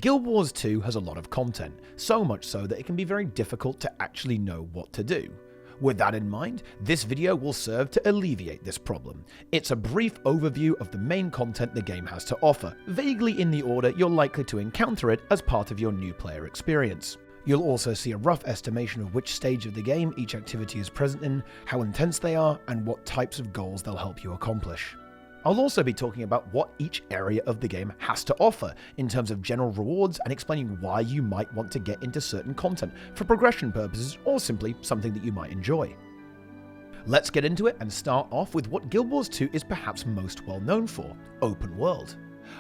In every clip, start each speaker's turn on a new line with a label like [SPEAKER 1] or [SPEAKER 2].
[SPEAKER 1] Guild Wars 2 has a lot of content, so much so that it can be very difficult to actually know what to do. With that in mind, this video will serve to alleviate this problem. It's a brief overview of the main content the game has to offer, vaguely in the order you're likely to encounter it as part of your new player experience. You'll also see a rough estimation of which stage of the game each activity is present in, how intense they are, and what types of goals they'll help you accomplish. I'll also be talking about what each area of the game has to offer in terms of general rewards and explaining why you might want to get into certain content for progression purposes or simply something that you might enjoy. Let's get into it and start off with what Guild Wars 2 is perhaps most well known for: open world.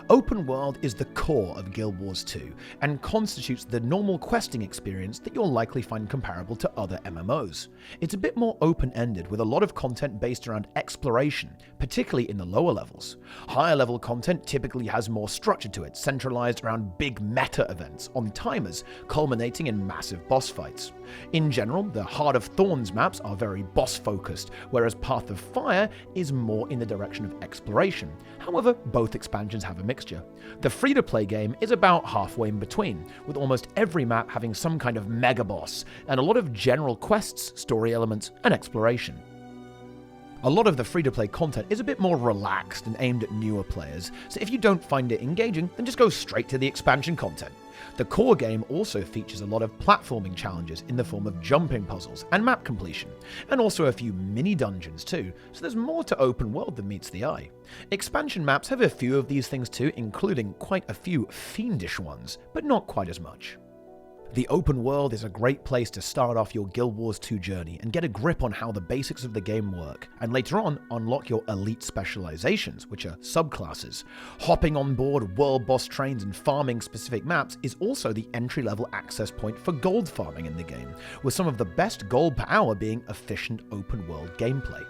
[SPEAKER 1] Open world is the core of Guild Wars 2 and constitutes the normal questing experience that you'll likely find comparable to other MMOs. It's a bit more open-ended with a lot of content based around exploration, particularly in the lower levels. Higher level content typically has more structure to it, centralized around big meta events on timers, culminating in massive boss fights. In general, the Heart of Thorns maps are very boss focused, whereas Path of Fire is more in the direction of exploration. However, both expansions have a mixture. The free-to-play game is about halfway in between, with almost every map having some kind of mega boss, and a lot of general quests, story elements, and exploration. A lot of the free-to-play content is a bit more relaxed and aimed at newer players, so if you don't find it engaging, then just go straight to the expansion content. The core game also features a lot of platforming challenges in the form of jumping puzzles and map completion, and also a few mini-dungeons too, so there's more to open world than meets the eye. Expansion maps have a few of these things too, including quite a few fiendish ones, but not quite as much. The open world is a great place to start off your Guild Wars 2 journey and get a grip on how the basics of the game work, and later on unlock your elite specializations, which are subclasses. Hopping on board world boss trains and farming specific maps is also the entry-level access point for gold farming in the game, with some of the best gold per hour being efficient open world gameplay.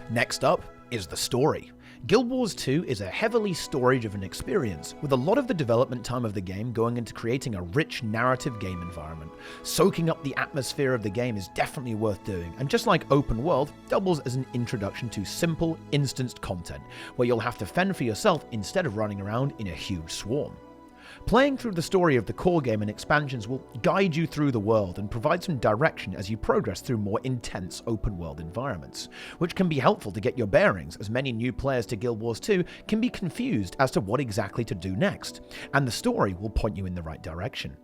[SPEAKER 1] Next up is the story. Guild Wars 2 is a heavily story-driven experience, with a lot of the development time of the game going into creating a rich narrative game environment. Soaking up the atmosphere of the game is definitely worth doing, and just like open world, doubles as an introduction to simple, instanced content, where you'll have to fend for yourself instead of running around in a huge swarm. Playing through the story of the core game and expansions will guide you through the world and provide some direction as you progress through more intense open world environments, which can be helpful to get your bearings, as many new players to Guild Wars 2 can be confused as to what exactly to do next, and the story will point you in the right direction.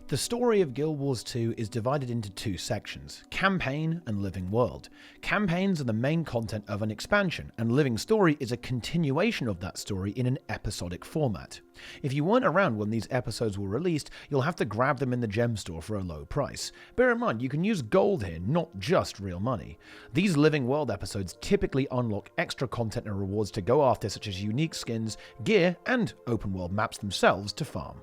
[SPEAKER 1] The story of Guild Wars 2 is divided into two sections: Campaign and Living World. Campaigns are the main content of an expansion, and Living Story is a continuation of that story in an episodic format. If you weren't around when these episodes were released, you'll have to grab them in the gem store for a low price. Bear in mind, you can use gold here, not just real money. These Living World episodes typically unlock extra content and rewards to go after, such as unique skins, gear, and open world maps themselves to farm.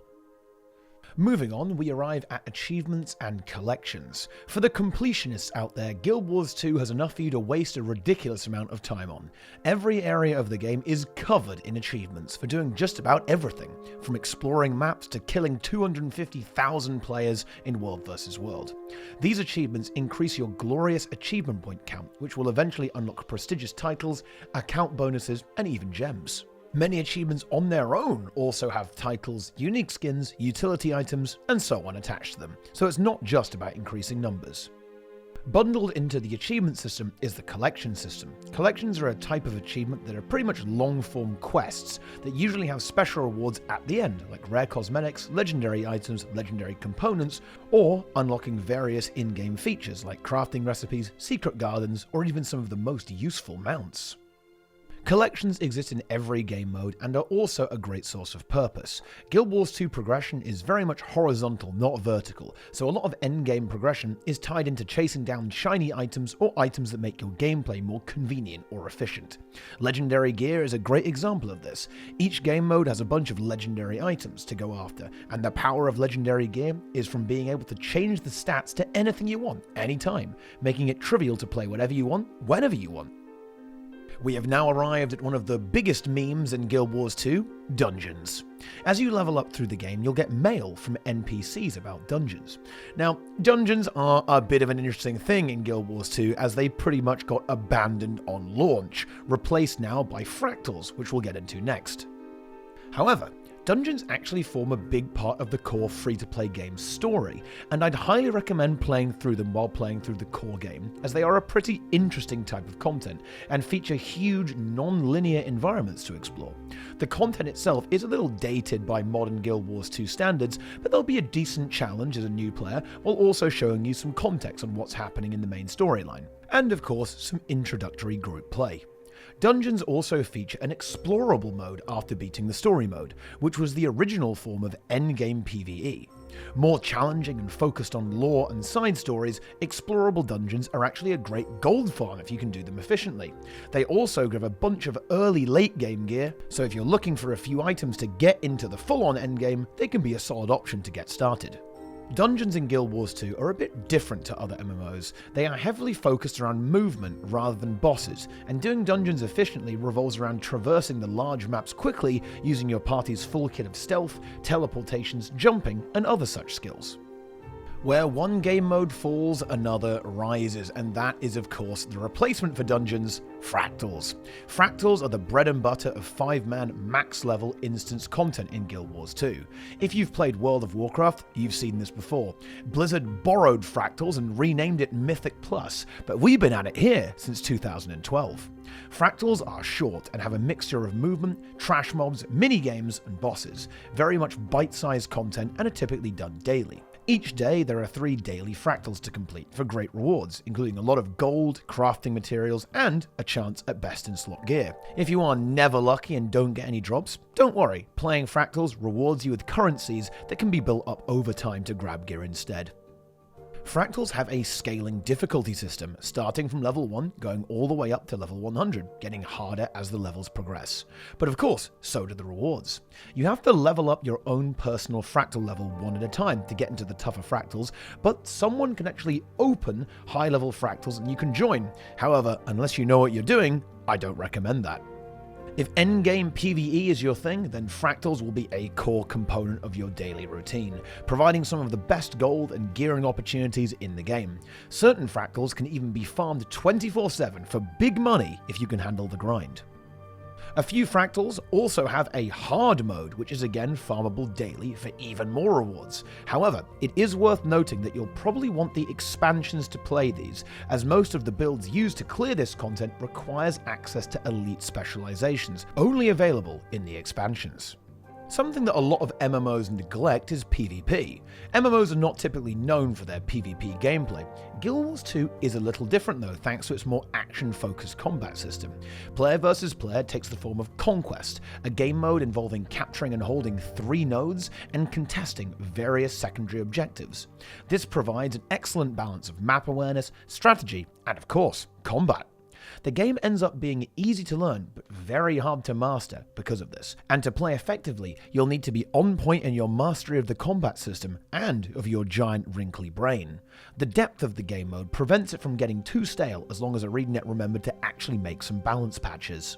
[SPEAKER 1] Moving on, we arrive at achievements and collections. For the completionists out there, Guild Wars 2 has enough for you to waste a ridiculous amount of time on. Every area of the game is covered in achievements for doing just about everything, from exploring maps to killing 250,000 players in World vs. World. These achievements increase your glorious achievement point count, which will eventually unlock prestigious titles, account bonuses, and even gems. Many achievements on their own also have titles, unique skins, utility items, and so on attached to them, so it's not just about increasing numbers. Bundled into the achievement system is the collection system. Collections are a type of achievement that are pretty much long-form quests that usually have special rewards at the end, like rare cosmetics, legendary items, legendary components, or unlocking various in-game features like crafting recipes, secret gardens, or even some of the most useful mounts. Collections exist in every game mode and are also a great source of purpose. Guild Wars 2 progression is very much horizontal, not vertical, so a lot of endgame progression is tied into chasing down shiny items or items that make your gameplay more convenient or efficient. Legendary gear is a great example of this. Each game mode has a bunch of legendary items to go after, and the power of legendary gear is from being able to change the stats to anything you want, anytime, making it trivial to play whatever you want, whenever you want. We have now arrived at one of the biggest memes in Guild Wars 2, dungeons. As you level up through the game, you'll get mail from NPCs about dungeons. Now, dungeons are a bit of an interesting thing in Guild Wars 2, as they pretty much got abandoned on launch, replaced now by Fractals, which we'll get into next. However, Dungeons actually form a big part of the core free-to-play game's story, and I'd highly recommend playing through them while playing through the core game, as they are a pretty interesting type of content, and feature huge non-linear environments to explore. The content itself is a little dated by modern Guild Wars 2 standards, but they'll be a decent challenge as a new player, while also showing you some context on what's happening in the main storyline. And of course, some introductory group play. Dungeons also feature an explorable mode after beating the story mode, which was the original form of endgame PvE. More challenging and focused on lore and side stories, explorable dungeons are actually a great gold farm if you can do them efficiently. They also give a bunch of early late game gear, so if you're looking for a few items to get into the full-on endgame, they can be a solid option to get started. Dungeons in Guild Wars 2 are a bit different to other MMOs. They are heavily focused around movement rather than bosses, and doing dungeons efficiently revolves around traversing the large maps quickly using your party's full kit of stealth, teleportations, jumping, and other such skills. Where one game mode falls, another rises, and that is of course the replacement for dungeons, Fractals. Fractals are the bread and butter of 5-man max level instance content in Guild Wars 2. If you've played World of Warcraft, you've seen this before. Blizzard borrowed Fractals and renamed it Mythic Plus, but we've been at it here since 2012. Fractals are short and have a mixture of movement, trash mobs, mini-games, and bosses. Very much bite-sized content and are typically done daily. Each day, there are 3 daily fractals to complete for great rewards, including a lot of gold, crafting materials, and a chance at best-in-slot gear. If you are never lucky and don't get any drops, don't worry, playing fractals rewards you with currencies that can be built up over time to grab gear instead. Fractals have a scaling difficulty system, starting from level 1, going all the way up to level 100, getting harder as the levels progress. But of course, so do the rewards. You have to level up your own personal fractal level one at a time to get into the tougher fractals, but someone can actually open high-level fractals and you can join. However, unless you know what you're doing, I don't recommend that. If endgame PvE is your thing, then Fractals will be a core component of your daily routine, providing some of the best gold and gearing opportunities in the game. Certain Fractals can even be farmed 24/7 for big money if you can handle the grind. A few Fractals also have a hard mode, which is again farmable daily for even more rewards. However, it is worth noting that you'll probably want the expansions to play these, as most of the builds used to clear this content requires access to elite specializations, only available in the expansions. Something that a lot of MMOs neglect is PvP. MMOs are not typically known for their PvP gameplay. Guild Wars 2 is a little different though, thanks to its more action-focused combat system. Player versus player takes the form of Conquest, a game mode involving capturing and holding 3 nodes and contesting various secondary objectives. This provides an excellent balance of map awareness, strategy, and of course, combat. The game ends up being easy to learn, but very hard to master because of this. And to play effectively, you'll need to be on point in your mastery of the combat system and of your giant wrinkly brain. The depth of the game mode prevents it from getting too stale as long as ArenaNet remembered to actually make some balance patches.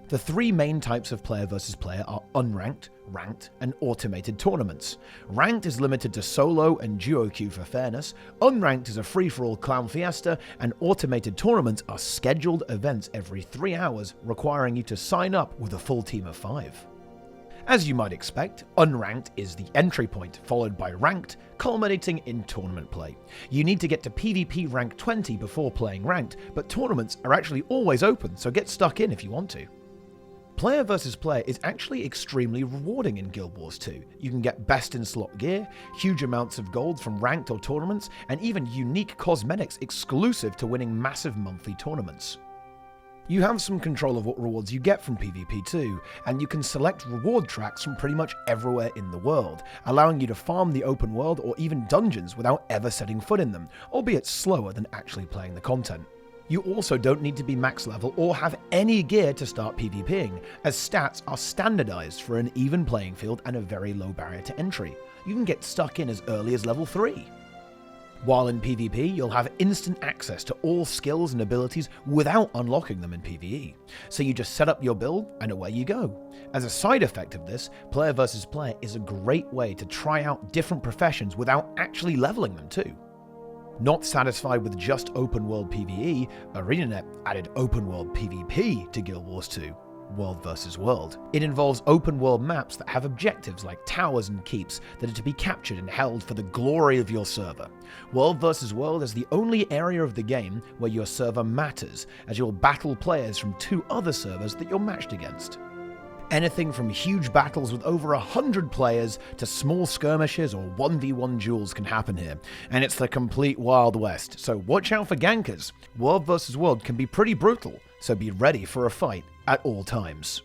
[SPEAKER 1] The 3 main types of player versus player are unranked, ranked, and automated tournaments. Ranked is limited to solo and duo queue for fairness, unranked is a free-for-all clown fiesta, and automated tournaments are scheduled events every 3 hours, requiring you to sign up with a full team of 5. As you might expect, unranked is the entry point, followed by ranked, culminating in tournament play. You need to get to PvP rank 20 before playing ranked, but tournaments are actually always open, so get stuck in if you want to. Player versus player is actually extremely rewarding in Guild Wars 2. You can get best-in-slot gear, huge amounts of gold from ranked or tournaments, and even unique cosmetics exclusive to winning massive monthly tournaments. You have some control of what rewards you get from PvP too, and you can select reward tracks from pretty much everywhere in the world, allowing you to farm the open world or even dungeons without ever setting foot in them, albeit slower than actually playing the content. You also don't need to be max level or have any gear to start PvPing, as stats are standardized for an even playing field and a very low barrier to entry. You can get stuck in as early as level 3. While in PvP, you'll have instant access to all skills and abilities without unlocking them in PvE. So you just set up your build and away you go. As a side effect of this, player versus player is a great way to try out different professions without actually leveling them too. Not satisfied with just open world PvE, ArenaNet added open world PvP to Guild Wars 2. World vs. World. It involves open world maps that have objectives like towers and keeps that are to be captured and held for the glory of your server. World vs. World is the only area of the game where your server matters, as you'll battle players from 2 other servers that you're matched against. Anything from huge battles with over 100 players to small skirmishes or 1v1 duels can happen here, and it's the complete Wild West, so watch out for gankers. World vs. World can be pretty brutal, so be ready for a fight at all times.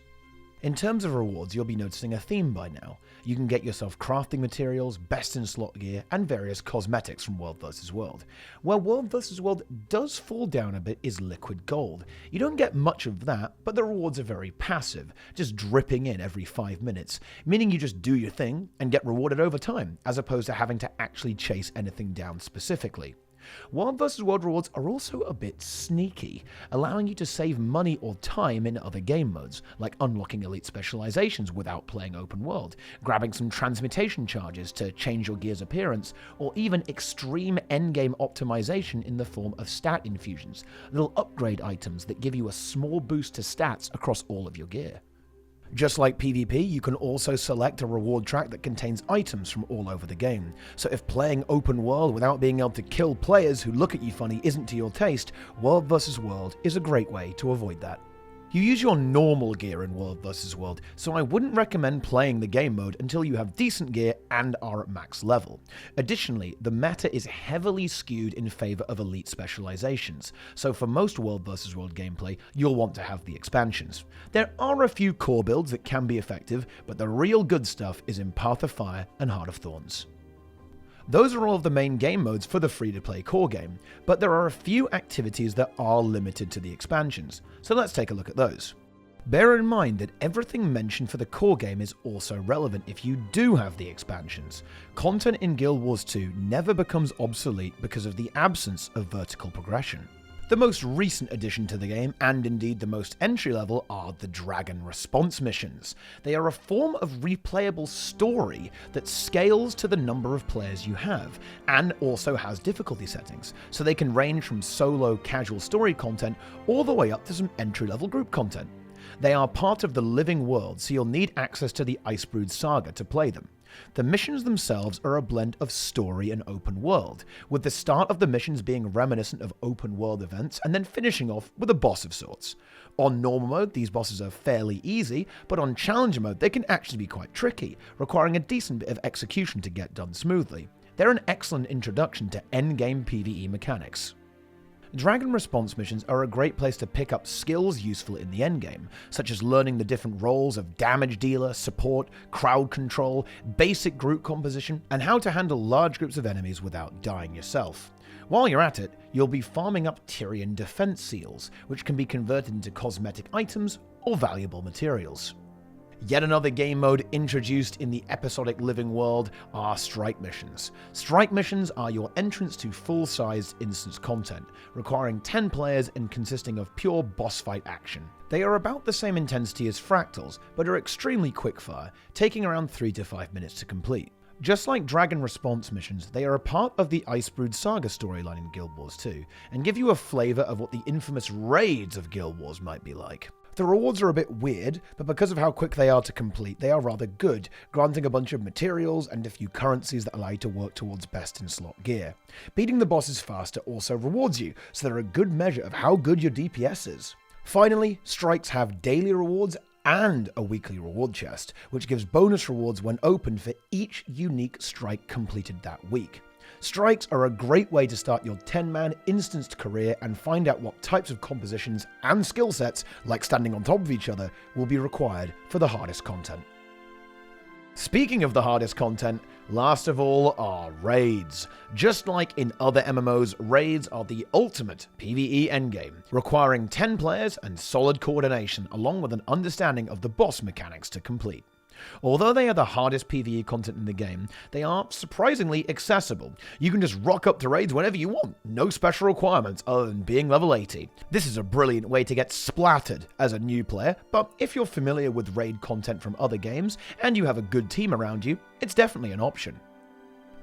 [SPEAKER 1] In terms of rewards, you'll be noticing a theme by now. You can get yourself crafting materials, best in slot gear, and various cosmetics from World vs. World. Where World vs. World does fall down a bit is liquid gold. You don't get much of that, but the rewards are very passive, just dripping in every 5 minutes, meaning you just do your thing and get rewarded over time, as opposed to having to actually chase anything down specifically. World vs. World rewards are also a bit sneaky, allowing you to save money or time in other game modes, like unlocking elite specializations without playing open world, grabbing some transmutation charges to change your gear's appearance, or even extreme endgame optimization in the form of stat infusions, little upgrade items that give you a small boost to stats across all of your gear. Just like PvP, you can also select a reward track that contains items from all over the game, so if playing open world without being able to kill players who look at you funny isn't to your taste, World vs. World is a great way to avoid that. You use your normal gear in World vs. World, so I wouldn't recommend playing the game mode until you have decent gear and are at max level. Additionally, the meta is heavily skewed in favor of elite specializations, so for most World vs. World gameplay, you'll want to have the expansions. There are a few core builds that can be effective, but the real good stuff is in Path of Fire and Heart of Thorns. Those are all of the main game modes for the free-to-play core game, but there are a few activities that are limited to the expansions, so let's take a look at those. Bear in mind that everything mentioned for the core game is also relevant if you do have the expansions. Content in Guild Wars 2 never becomes obsolete because of the absence of vertical progression. The most recent addition to the game, and indeed the most entry-level, are the Dragon Response missions. They are a form of replayable story that scales to the number of players you have, and also has difficulty settings, so they can range from solo, casual story content all the way up to some entry-level group content. They are part of the living world, so you'll need access to the Icebrood Saga to play them. The missions themselves are a blend of story and open world, with the start of the missions being reminiscent of open world events and then finishing off with a boss of sorts. On normal mode, these bosses are fairly easy, but on challenger mode they can actually be quite tricky, requiring a decent bit of execution to get done smoothly. They're an excellent introduction to endgame PvE mechanics. Dragon Response missions are a great place to pick up skills useful in the endgame, such as learning the different roles of damage dealer, support, crowd control, basic group composition, and how to handle large groups of enemies without dying yourself. While you're at it, you'll be farming up Tyrian defense seals, which can be converted into cosmetic items or valuable materials. Yet another game mode introduced in the episodic living world are strike missions. Strike missions are your entrance to full-sized instance content, requiring 10 players and consisting of pure boss fight action. They are about the same intensity as Fractals, but are extremely quickfire, taking around 3 to 5 minutes to complete. Just like Dragon Response missions, they are a part of the Icebrood Saga storyline in Guild Wars 2, and give you a flavour of what the infamous raids of Guild Wars might be like. The rewards are a bit weird, but because of how quick they are to complete, they are rather good, granting a bunch of materials and a few currencies that allow you to work towards best in slot gear. Beating the bosses faster also rewards you, so they're a good measure of how good your DPS is. Finally, strikes have daily rewards and a weekly reward chest, which gives bonus rewards when opened for each unique strike completed that week. Strikes are a great way to start your 10-man instanced career and find out what types of compositions and skill sets, like standing on top of each other, will be required for the hardest content. Speaking of the hardest content, last of all are raids. Just like in other MMOs, raids are the ultimate PvE endgame, requiring 10 players and solid coordination along with an understanding of the boss mechanics to complete. Although they are the hardest PvE content in the game, they are surprisingly accessible. You can just rock up to raids whenever you want, no special requirements other than being level 80. This is a brilliant way to get splattered as a new player, but if you're familiar with raid content from other games and you have a good team around you, it's definitely an option.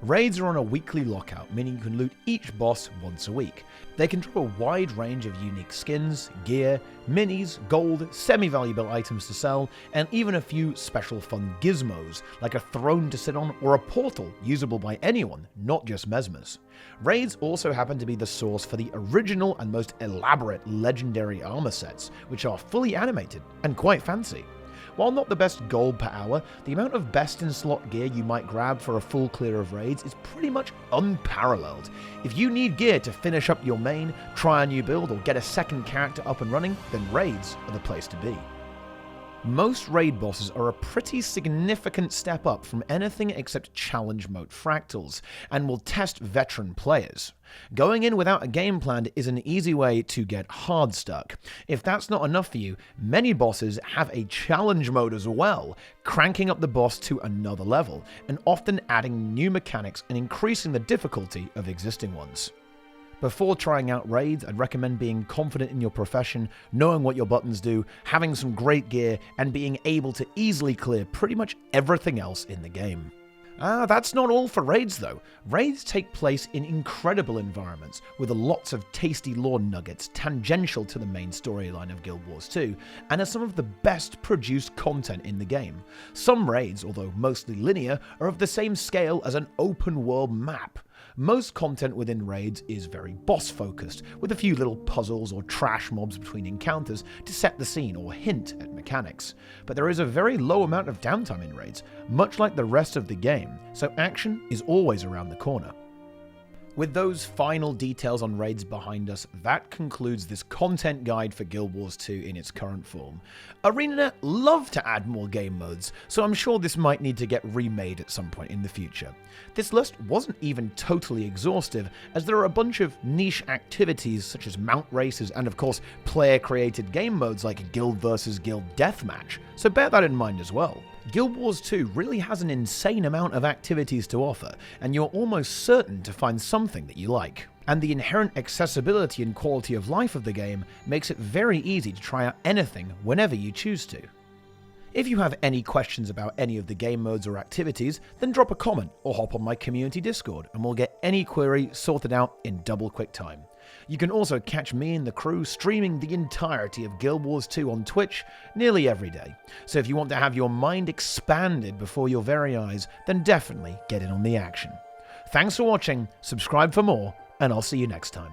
[SPEAKER 1] Raids are on a weekly lockout, meaning you can loot each boss once a week. They can drop a wide range of unique skins, gear, minis, gold, semi-valuable items to sell, and even a few special fun gizmos, like a throne to sit on or a portal usable by anyone, not just Mesmers. Raids also happen to be the source for the original and most elaborate legendary armor sets, which are fully animated and quite fancy. While not the best gold per hour, the amount of best-in-slot gear you might grab for a full clear of raids is pretty much unparalleled. If you need gear to finish up your main, try a new build, or get a second character up and running, then raids are the place to be. Most raid bosses are a pretty significant step up from anything except challenge mode Fractals, and will test veteran players. Going in without a game plan is an easy way to get Hardstuck. If that's not enough for you, many bosses have a challenge mode as well, cranking up the boss to another level, and often adding new mechanics and increasing the difficulty of existing ones. Before trying out raids, I'd recommend being confident in your profession, knowing what your buttons do, having some great gear, and being able to easily clear pretty much everything else in the game. That's not all for raids though. Raids take place in incredible environments, with lots of tasty lore nuggets tangential to the main storyline of Guild Wars 2, and are some of the best produced content in the game. Some raids, although mostly linear, are of the same scale as an open world map. Most content within raids is very boss-focused, with a few little puzzles or trash mobs between encounters to set the scene or hint at mechanics. But there is a very low amount of downtime in raids, much like the rest of the game, so action is always around the corner. With those final details on raids behind us, that concludes this content guide for Guild Wars 2 in its current form. ArenaNet love to add more game modes, so I'm sure this might need to get remade at some point in the future. This list wasn't even totally exhaustive, as there are a bunch of niche activities such as mount races and of course player-created game modes like Guild vs Guild Deathmatch, so bear that in mind as well. Guild Wars 2 really has an insane amount of activities to offer, and you're almost certain to find something that you like. And the inherent accessibility and quality of life of the game makes it very easy to try out anything whenever you choose to. If you have any questions about any of the game modes or activities, then drop a comment or hop on my community Discord and we'll get any query sorted out in double quick time. You can also catch me and the crew streaming the entirety of Guild Wars 2 on Twitch nearly every day. So if you want to have your mind expanded before your very eyes, then definitely get in on the action. Thanks for watching, subscribe for more, and I'll see you next time.